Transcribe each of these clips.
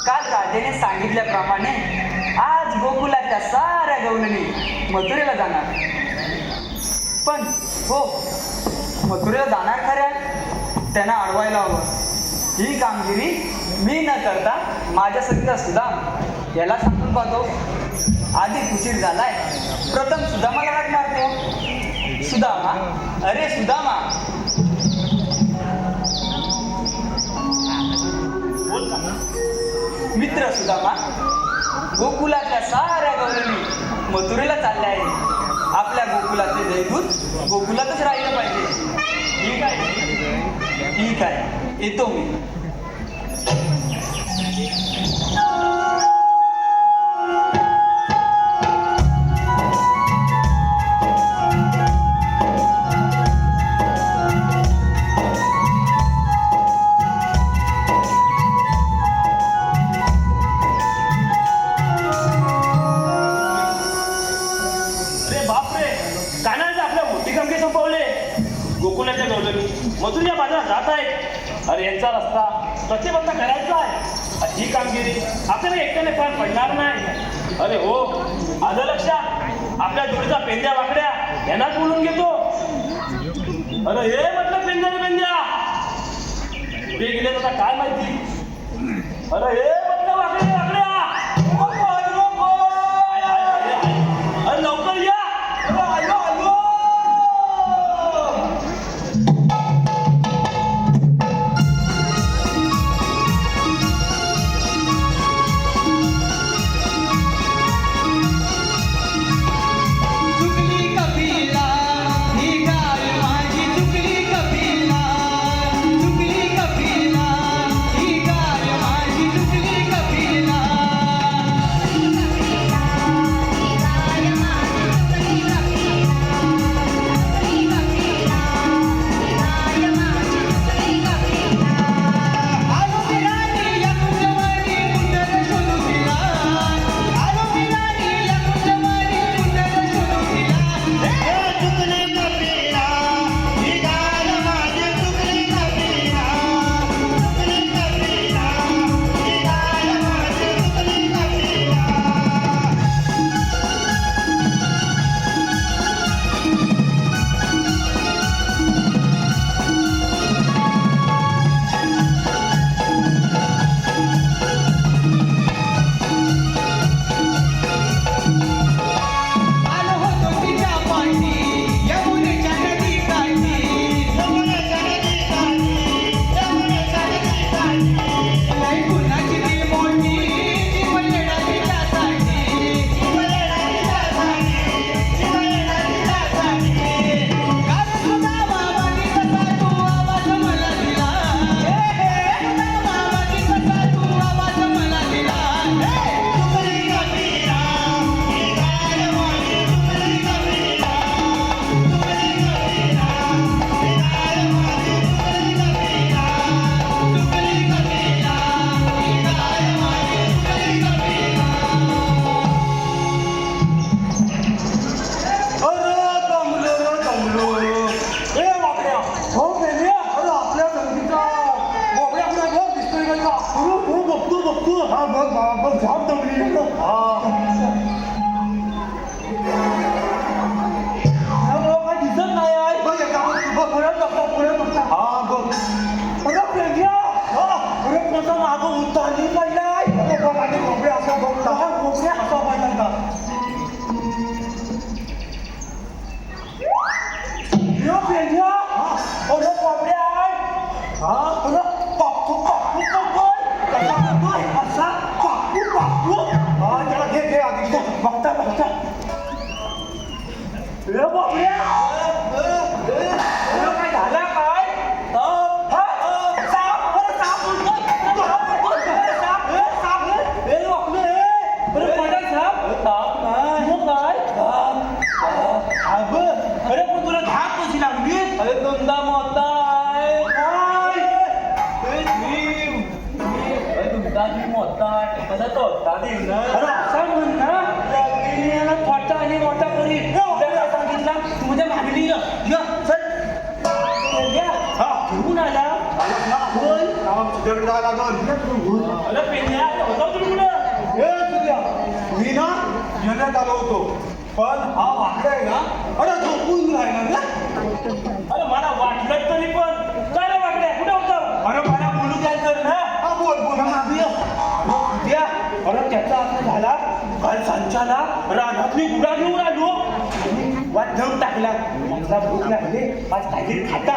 काल राधेने सांगितल्याप्रमाणे आज गोकुलाच्या साऱ्या गवळणी मथुरेला जाणार. पण हो, मथुरेला जाणार खऱ्या, त्यांना अडवायला हवं. ही कामगिरी मी न करता माझ्या सगळ्या सुदाम याला सांगून पाहतो. आधी उशीर झालाय, प्रथम सुदामाला हाक मारतो. सुदामा, अरे सुदामा. मित्र सुदामा, गोकुलातल्या साऱ्या गवळणी मथुरेला चालल्या आहेत. आपल्या गोकुलाचे दैवत गोकुलातच राहिलं पाहिजे. ठीक आहे, ठीक आहे, येतो मी. मथुरा बाजारात जात आहेत. अरे यांचा रस्ता प्रतिबंध करायचा आहे. ही कामगिरी आपल्याला एकट्याने पार पडणार नाही. अरे हो, आलं लक्षात. आपल्या जोडीचा पेंद्या वाकड्या यांनाच बोलून घेतो. अरे हे म्हटलं पेंद्या पेंद्या कुठे गेले आता काय माहिती. अरे हे म्हटलं वाकड्या वाकड्या, अरे लवकर या. तुझ्याकडे जायला लागल. अरे पेंद्या होता तुम्ही कुठं? ए तुझ्या मी ना येण्यात आलो होतो, पण हा वाकडा आहे ना, अरे झोपून राहिला ना. अरे मला वाटलं तरी पण काय रे वाकड्या कुठे होतं? अरे मला बोलू द्याल तर ना. हा बोल बोल मागूया. उद्या अरे त्याचा असं झाला, काल सांच्याला रानातली गुडा घेऊन आलो आणि वाट धरून टाकला. माझा भूक लागले, आज काहीतरी खाता.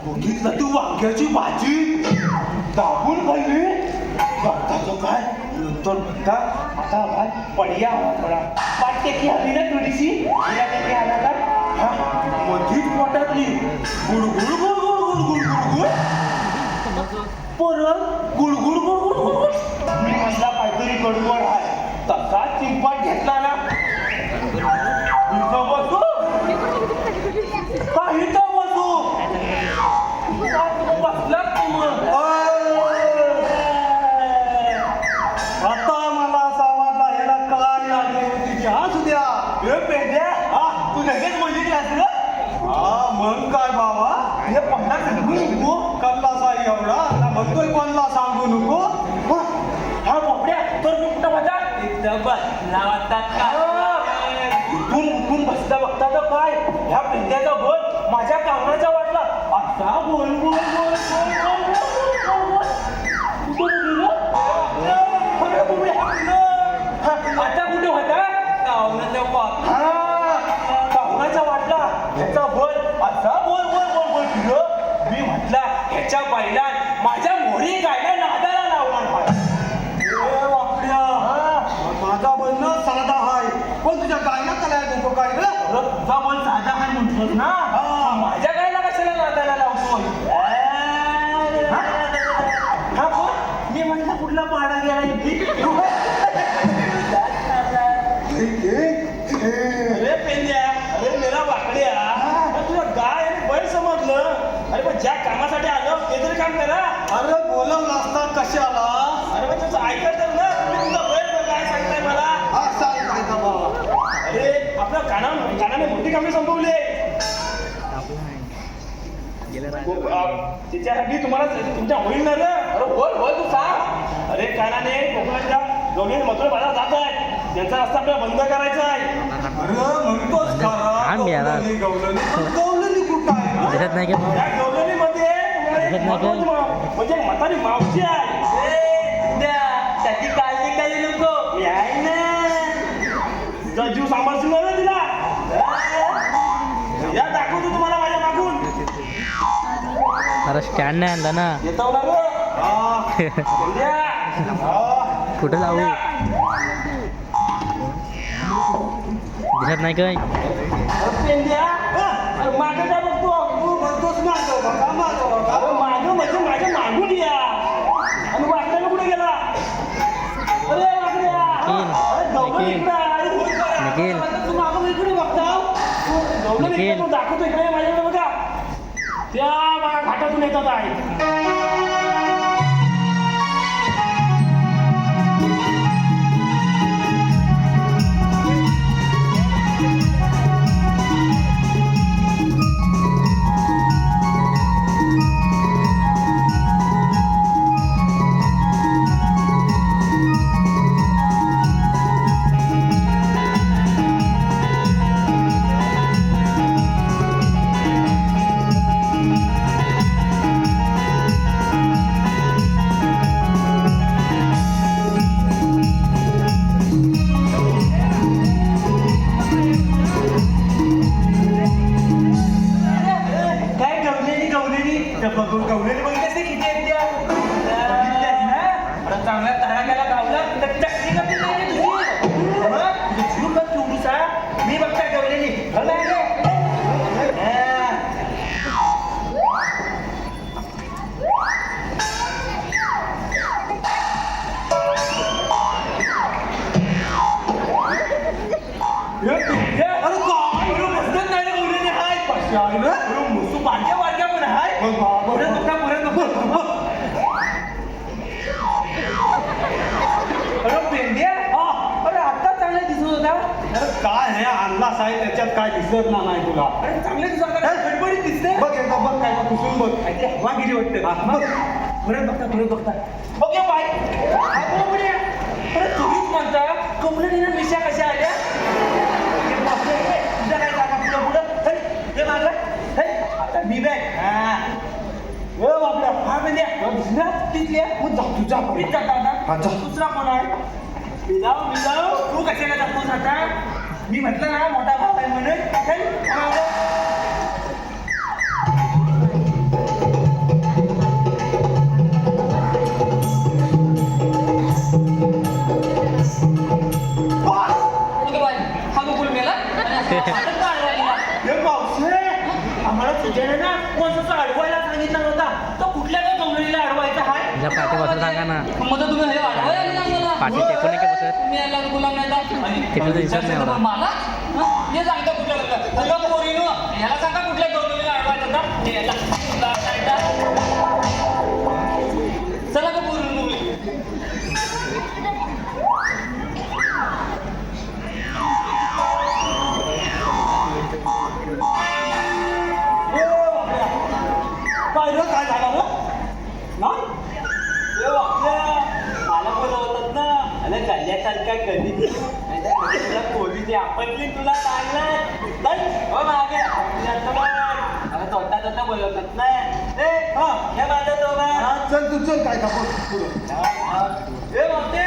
बघितलं तू वांग्याची भाजी दाबून खाल्ली. बघताचं काय नंतर म्हणता आता भात पडिया हवा थोडा वाटते की हवी ना थोडीशी ते आला का हा मधीच पोटातली गुडगुड गुडगुड गुडगुड गुडगुड परत गुडगुड गुडगुड गुडगुड. मी म्हटला काहीतरी गडबड आहे. तसा चिंपाट घेतला ना इथं बसू का इथं बसू बसलाच तू मग. आता मला समजला ह्याला काय लागली होती की हा सुद्या हे पेंड्या हा तू लगेच बोललीस ना. हा मग काय बाबा हे पन्नास सांगू नको कल्ला साई एवढा आता म्हणतोय कोणला सांगू नको. हा बोबड्या तर मी कुठं बघा इथं बसला होता का? उठून उठून बसता बघता तर काय ह्या पेंड्याचा बोल माझ्या कामाचा वाटला. असा बोल बोल बोल बोल बोल बोल बोल कुठं गेलं? आता कुठे होता? कावनाचा वाघ. कावनाचा वाटला ह्याचा बोल असा बोल बोल बोल बोल फिरं. मी म्हटला ह्याच्या बैलात माझ्या मोरी गायला नादाला लावणार वाकड्या. माझा बैल ना साधा हाय पण तुझ्या गायला त्याला नको काय रे. तुझा बैल साधा हाय म्हणतोस ना. माझ्या गायला कशाला नादाला लावतो? हा बोल मी म्हटलं कुठला पाडा गेला अरे पेंद्या अरे मेरा वाकड्या तुला गाय आणि बैल समजलं. अरे पण ज्या कामासाठी आलो ते तरी काम करा. अरे बोलवलं असता कशाला. अरे पण त्याचं ऐकत तर ना तुम्ही तुझा बैल काय सांगताय मला. हा सांग का बाबा. अरे आपल्या कानाने मोठी कामे संपवली. त्याच्यासाठी तुम्हाला तुमच्या होईल ना रे. अरे बोल बोल तू सांग. अरे कानाने कोकणाच्या दोन्ही मथुरा बाजार जात आहे. त्यांचा रस्ता आपल्याला बंद करायचा आहे. अरे म्हणतोस गवलनी कुठं आहे. दिसत नाही का त्या गवलनीमध्ये म्हणजे म्हातारी मावशी आहे. त्याची काळजी करायला नको. मी आहे ना तुझा जीव सांभाळशील ना तिला. या दाखवतो तुम्हाला माझ्या मागून अरे स्टँड नाही आणला ना. येतो ना रे. कुठं लावू दिसत नाही काय. मागं काय बघतो तू म्हणतोस मागं बघा मागं बघा. अरे मागं म्हणजे माझ्या मागून या. आणि वाकड्याला कुठे गेला? अरे वाकड्या अरे गवळण इकडं आहे. निखिल तू मागं इकडे बघता गवळण निखिल. इकडे तू दाखवतो इकडे माझ्याकडे बघा. त्या बघा घाटातून येतात आहे. गवलेली बघितल्यास ते किती आहेत त्या. बघितल्यास ना? अरे चांगला तडाख्याला गावला तर चटणी कमी नाही रे तुझी. मग तुझी जीव बघ केवढूसा. मी बघता गवलेली अरे काय बसत नाही गवलेली हाय पशाय ना. तू बारक्या बारक्या पण आहे. परत नको परत नको. अरे पेंड्या अरे आता चांगला दिसत होता. अरे काय हे आणला साहेब त्याच्यात काय दिसत नाही तुला. अरे चांगले दिसत होता. गडबडीत दिसते. बघ एकदा बघ काय पुसून बघ. हवा गेली वाटतं. बघ परत बघता ओके बाय परत तुम्हीच म्हणता कमलेटीनं मिशा कशा आल्या तुझा काय जागा पुढं हे माझं आता मी बॅग हा म्हणजे तिथल्या तुझा दुसरा कोण आहे मिलाव तू कशाला जातोस आता मी म्हटलं ना मोठा भाव आहे म्हणून आम्हाला तुझ्याने ना कोणता अडवायला सांगितला नव्हता तो कुठल्या काय कमलेला अडवायचा आहे तुझ्या पाठी बसून सांगा ना मग तुम्ही हे वाढवायला आले ना मला पाठी टेकून नाही का बसत तुम्ही यायला गुलाम नाही का तिकडे तर दिसत नाही मला. मला हे सांगता कुठल्या पोरीनो ह्याला सांगा कुठल्या कमलेला अडवायचं का हे चला का पोरीनो तुम्ही काय झालं नाही मला बोलवतात ना अरे गल्ल्यासारख्या कधी तुला पोलीस आपली तुला चांगलं हो मागे मला स्वतः बोलवतात ना हे माझं तो चल तू चल काय हे म्हणते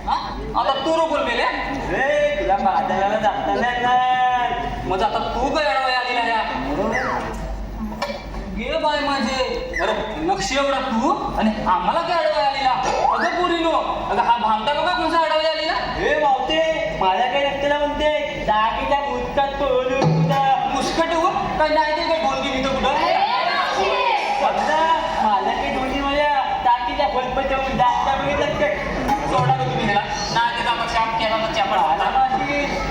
आता तू रोखून मेले रे तुला बाजाराला जाता नाही मग आता तू काय अडवाय आलेला या गे बाय माझे अरे नक्षी एवढा तू आणि आम्हाला काय अडवाय आलेला अगं पोरीनो अगं हा भामटा बघा कोणता अडवाय आलेला हे मावते माझ्या काही नसतेला म्हणते दागीच्या मुसकात तोडून तुझा मुस्कट हो काय नाही ते काय बोलती मी तर कुठं समजा माझ्या काही दोन्ही माझ्या टाकीच्या फलपच्या दागच्या बघितलं काय सोडा का तुम्ही ह्याला नाही ते आता चाप केला तर चापड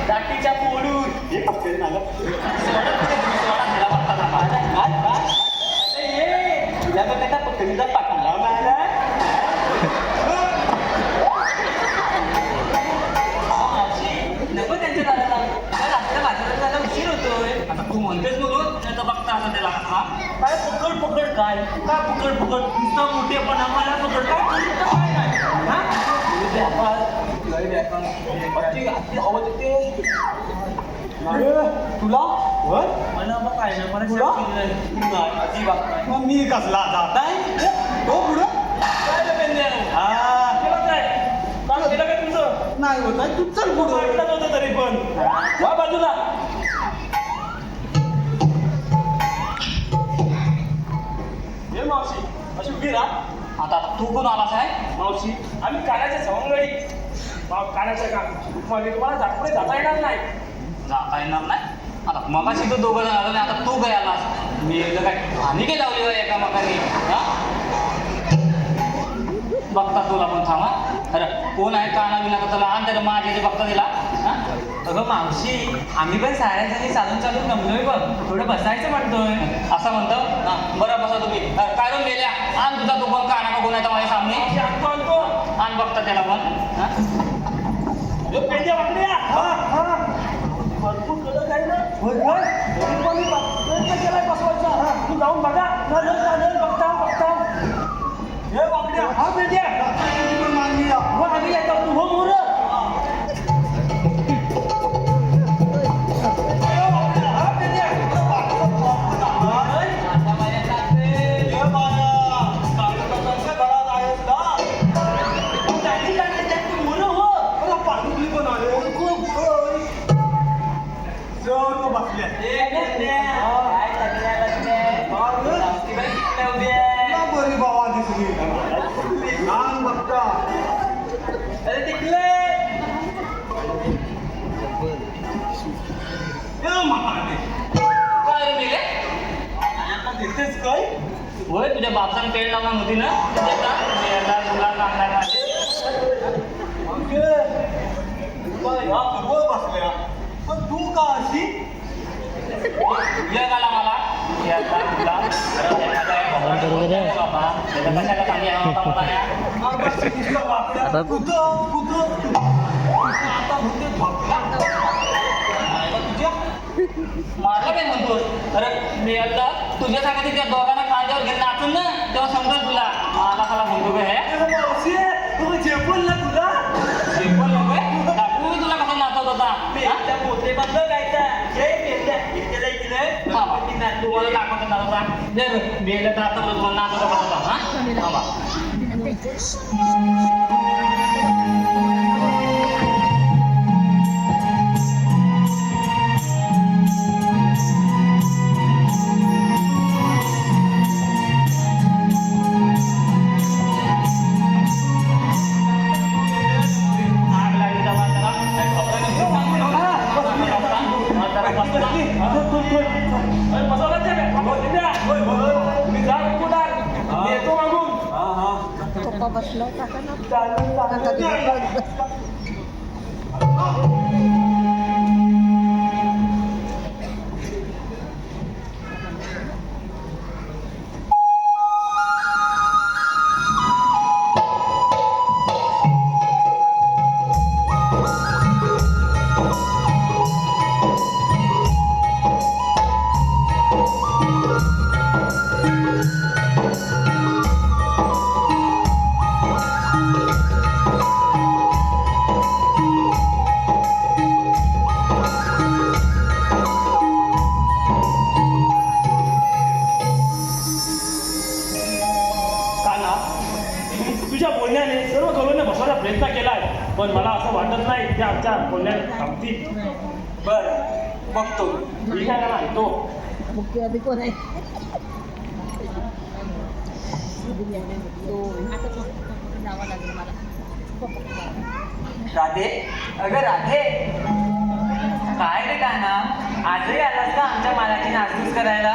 टाकीच्या पोडून हे पकडून आलं सोडा कुठे तुम्ही सोडा ह्याला बघता थांबा तुला बघ आता पकडीचा पाठला मला नको त्यांच्या दादाला रात्र बाजारात जायला उशीर होतोय आता तू म्हणतेस म्हणून नाही तर बघता असं त्याला हा काय पकड काय पकड नुसतं मोठेपणा मला पकड काय करीत तर काय नाही हा? तुला मला मग काय नाही मला अजिबात मग मी कसला जात आहे हो पुढं केलं काय तुझं नाही होत आहे तू चल पुढं ऐकलं होतं तरी पण वा बाजूला हे मावशी अशी उभी राहा आता तू कोण आलास आहे मावशी आम्ही कानाच्या सवंगडी कानाच्या का तुम्हाला पुढे जाता येणार नाही जाता येणार नाही आता मगाशी तो दोघं जण आलं नाही आता तू काय आलास मी एकदा काय हानी काय लावली बाई एकामेकांनी हा बघता तुला पण थांबा अरे कोण आहे काना बिना तर तुला आण त्याला माझ्या बघता दिला हा अगं मावशी आम्ही पण साऱ्या जणी चालून जमलोय बघ थोडं बसायचं म्हणतोय असं म्हणतो हा बरं बसा तुम्ही काय रोज मेल्या आण तुझा तो कोण काना बघून आहे माझ्या सामने आणतो आण बघता त्याला पण हा पेंड्या वाकड्या भरपूर कडक आहे ना केलाय बसवायचा तू जाऊन बघा बघता हे वाकड्या हा पेंड्या मग आम्ही येतो तू हो मोर बरी बाबा दिसली नान बघता अरे तिकले काय रे मेले दिसतेच काय होय तुझ्या बापसान पेड लावणार होती ना बसल्या पण तू का अशी ये गाला मला बाबा कशाला सांगे आता मारला काय म्हणतोस अरे मी एकदा तुझ्या सांगितलं त्या दोघांना कांदे माथ्यावर घेऊन नाचून ना तेव्हा समजेल तुला मला खाला म्हणतो काय अरे मावशी तू झेपल ना तुला शेपल नकोय दाखवू मी तुला कसा नाचवत होता हा? त्या पोते बंद गायचा जय पेरल्या इतकेला इकडे बाबा, तुम्हाला दाखवतो दादा दे रे बेल तर आता तुम्हाला नाचवतो कसं हा बाबा आग लागली जरा जरा काही खबर नाही अरे बसवलं ते काय? हो, दिल्या. तुम्ही जा कुठं? मी येतो मागून. पप्पा बसला होता ना काना तुझ्या बोलण्याने सर्व करूने बसवायचा प्रयत्न केलाय पण मला असं वाटत नाही की आमच्या बोलण्यात थांबतील बर बघतो. ठीक आहे ना येतो मुख्य आधी कोण आहे जावं लागेल मला राधे, अगं राधे, काय रे काना, आजही आलास का आमच्या मालाची नासधूस करायला?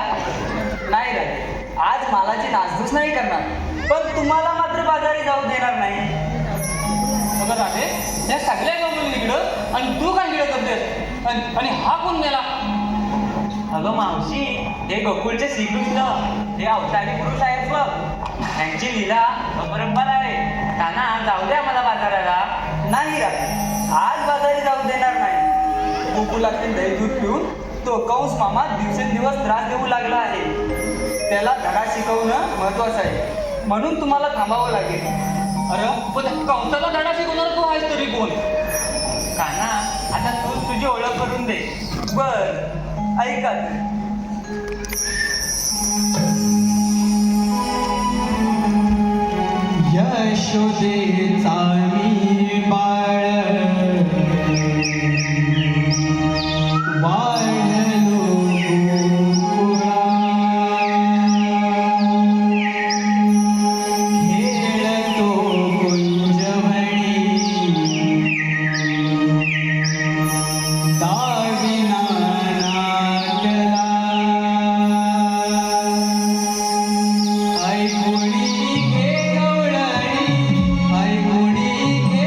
नाही रे, आज मालाची नासधूस नाही करणार, पण तुम्हाला मात्र बाजारी जाऊ देणार नाही. अगं राधे या सगळ्या गवळी इकडं आणि तू काय इकडं करतेस आणि हा कोण मेला अगं मावशी, हे गोकुळचे श्रीकृष्ण, हे अवतारी पुरुष आहेत बघ. त्यांची लीला अपरंपार आहे. काना, जाऊ द्या मला बाजाराला. नाही रा, आज बाजारी जाऊ देणार नाही. गोकुलातील दही दूध पिऊन तो कंस मामा दिवसेंदिवस त्रास देऊ लागला आहे. त्याला धडा शिकवणं महत्वाचं आहे, म्हणून तुम्हाला थांबावं लागेल. अरे पण कंसाला धडा शिकवणार तू आहेस तरी कोण काना, आता तू तुझी ओळख करून दे. बर, ऐका. यशोदेचा मी बाळ वाढलो गोकुळा खेळतो कुंजवणी दाविना नाटला ऐकुणी घे गवळणी ऐकुणी घे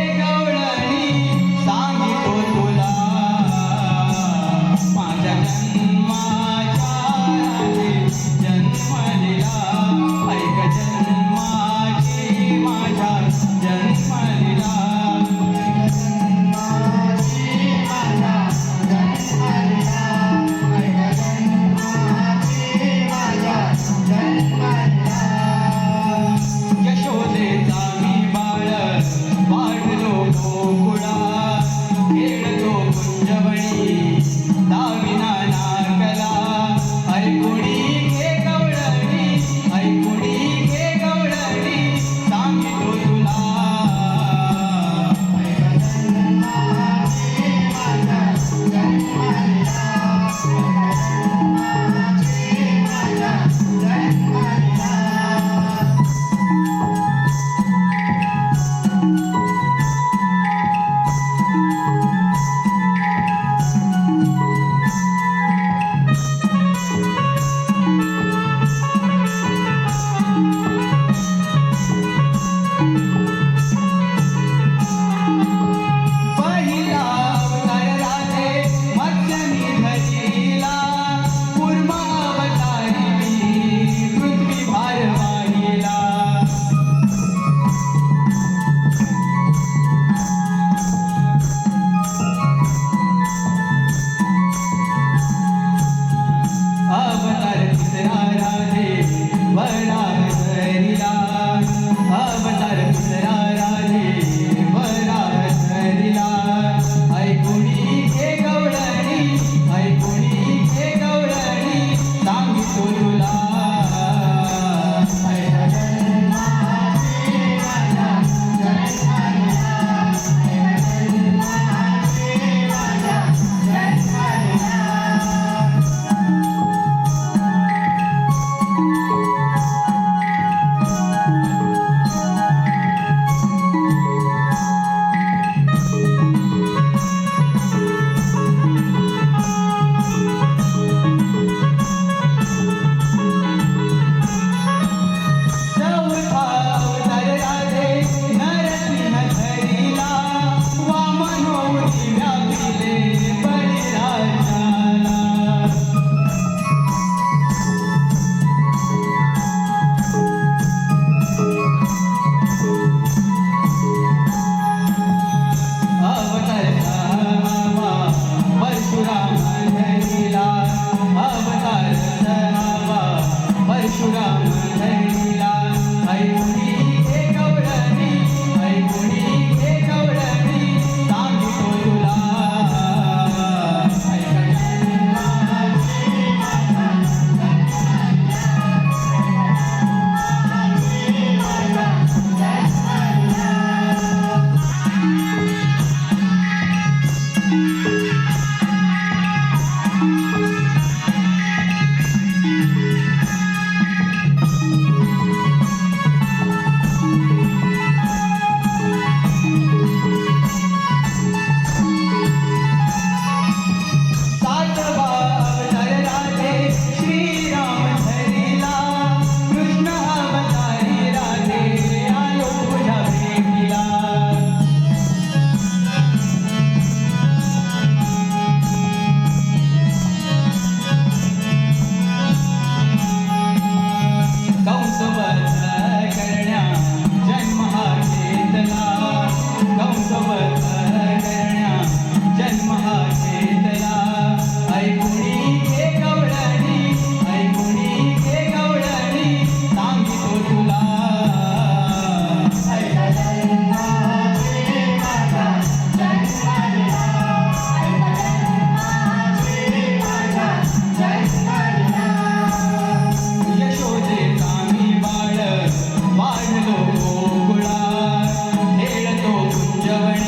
कुंजवणी